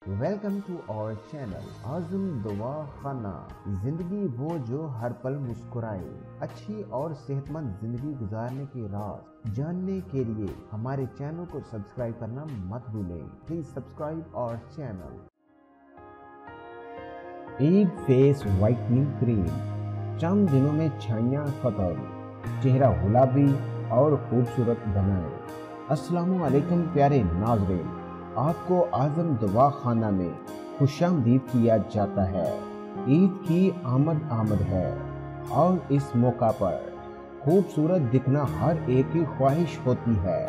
Welcome to our channel اعظم دعا خانہ۔ زندگی وہ جو ہر پل مسکرائے، اچھی اور صحت مند زندگی گزارنے کے راز جاننے کے لیے ہمارے چینل کو سبسکرائب کرنا مت بھولیں۔ Please subscribe our channel. Egg face whitening cream, چند دنوں میں چھائیاں ختم، چہرہ گلابی اور خوبصورت بنائے۔ السلام علیکم پیارے ناظرین، آپ کو اعظم دعا خانہ میں خوش آمدید کیا جاتا ہے۔ عید کی آمد ہے اور اس موقع پر خوبصورت دکھنا ہر ایک کی خواہش ہوتی ہے،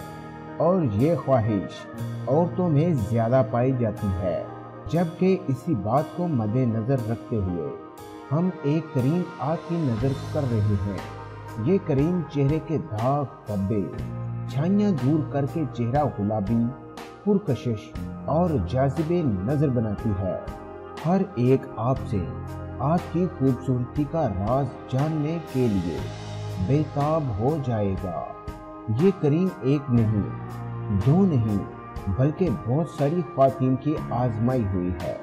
اور یہ خواہش عورتوں میں زیادہ پائی جاتی ہے۔ جبکہ اسی بات کو مد نظر رکھتے ہوئے ہم ایک کریم آپ کی نظر کر رہے ہیں۔ یہ کریم چہرے کے داغ، دھبے، چھائیاں دور کر کے چہرہ گلابی، پرکشش اور جاذب نظر بناتی ہے۔ ہر ایک آپ سے آپ کی خوبصورتی کا راز جاننے کے لیے بے تاب ہو جائے گا۔ یہ کریم ایک نہیں، دو نہیں، بلکہ بہت ساری خواتین کی آزمائی ہوئی ہے۔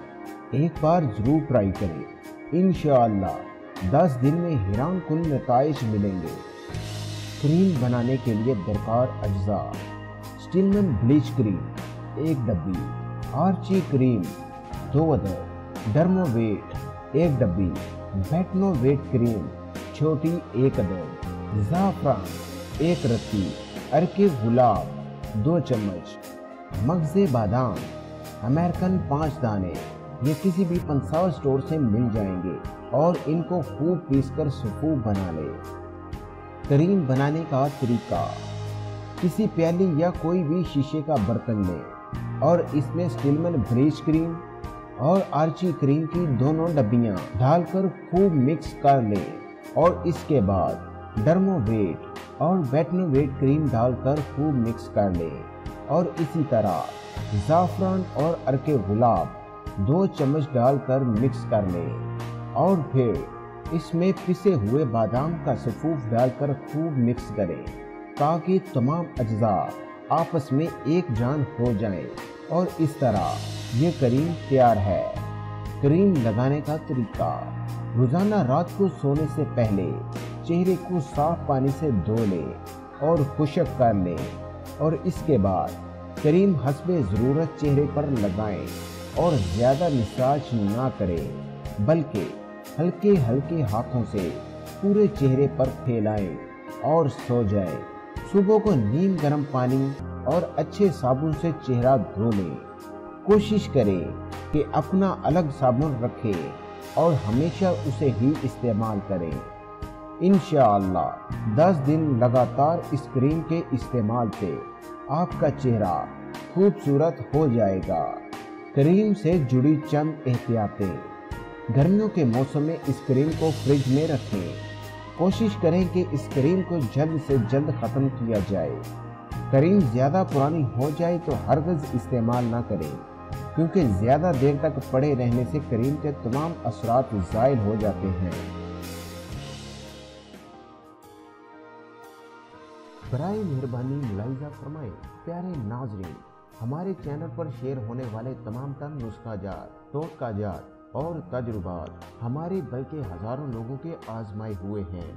ایک بار ضرور ٹرائی کریں، انشاءاللہ 10 دن میں حیران کن نتائج ملیں گے۔ کریم بنانے کے لیے درکار اجزاء: سٹلمن بلیچ کریم 1 ڈبی، آرچی کریم 2 عدد، ڈرمو ویٹ 1 ڈبی، بیٹنو ویٹ کریم چھوٹی 1 عدد، زعفران 1 رتی، عرق گلاب 2 چمچ، مغز بادام امریکن 5 دانے۔ یہ کسی بھی پنساو سٹور سے مل جائیں گے اور ان کو خوب پیس کر سفوف بنا لیں۔ کریم بنانے کا طریقہ: کسی پیالی یا کوئی بھی شیشے کا برتن لیں اور اس میں سٹلمن بلیچ کریم اور آرچی کریم کی دونوں ڈبیاں ڈال کر خوب مکس کر لیں، اور اس کے بعد ڈرمو ویٹ اور بیٹنو ویٹ کریم ڈال کر خوب مکس کر لیں، اور اسی طرح زعفران اور عرق گلاب 2 چمچ ڈال کر مکس کر لیں، اور پھر اس میں پسے ہوئے بادام کا سفوف ڈال کر خوب مکس کریں تاکہ تمام اجزاء آپس میں ایک جان ہو جائیں، اور اس طرح یہ کریم تیار ہے۔ کریم لگانے کا طریقہ: روزانہ رات کو سونے سے پہلے چہرے کو صاف پانی سے دھو لیں اور خشک کر لیں، اور اس کے بعد کریم حسب ضرورت چہرے پر لگائیں، اور زیادہ مساج نہ کریں بلکہ ہلکے ہلکے ہاتھوں سے پورے چہرے پر پھیلائیں اور سو جائیں۔ صبح کو نیم گرم پانی اور اچھے صابن سے چہرہ دھو لیں۔ کوشش کریں کہ اپنا الگ صابن رکھیں اور ہمیشہ اسے ہی استعمال کریں۔ انشاءاللہ 10 دن لگاتار اس کریم کے استعمال سے آپ کا چہرہ خوبصورت ہو جائے گا۔ کریم سے جڑی چند احتیاطیں: گرمیوں کے موسم میں اس کریم کو فریج میں رکھیں۔ کوشش کریں کہ اس کریم کو جلد سے جلد ختم کیا جائے۔ کریم زیادہ پرانی ہو جائے تو ہرگز استعمال نہ کریں، کیونکہ زیادہ دیر تک پڑے رہنے سے کریم کے تمام اثرات زائل ہو جاتے ہیں۔ برائے مہربانی ملاحظہ فرمائیں پیارے ناظرین، ہمارے چینل پر شیئر ہونے والے تمام تر نسخہ جات، ٹوٹکہ جات اور تجربات ہمارے بلکہ ہزاروں لوگوں کے آزمائے ہوئے ہیں۔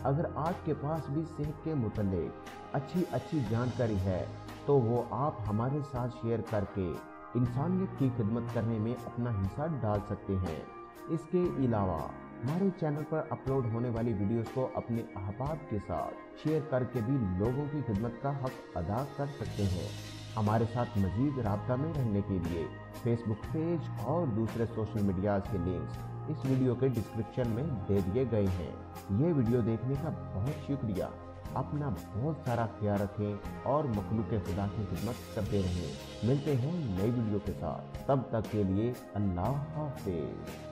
اگر آپ کے پاس بھی صحت کے متعلق اچھی جانکاری ہے تو وہ آپ ہمارے ساتھ شیئر کر کے انسانیت کی خدمت کرنے میں اپنا حصہ ڈال سکتے ہیں۔ اس کے علاوہ ہمارے چینل پر اپلوڈ ہونے والی ویڈیوز کو اپنے احباب کے ساتھ شیئر کر کے بھی لوگوں کی خدمت کا حق ادا کر سکتے ہیں۔ ہمارے ساتھ مزید رابطہ میں رہنے کے لیے فیس بک پیج اور دوسرے سوشل میڈیاز کے لنکس اس ویڈیو کے ڈسکرپشن میں دے دیے گئے ہیں۔ یہ ویڈیو دیکھنے کا بہت شکریہ۔ اپنا بہت سارا خیال رکھیں اور مخلوق خدا کی خدمت کرتے رہیں۔ ملتے ہیں نئی ویڈیو کے ساتھ، تب تک کے لیے اللہ حافظ۔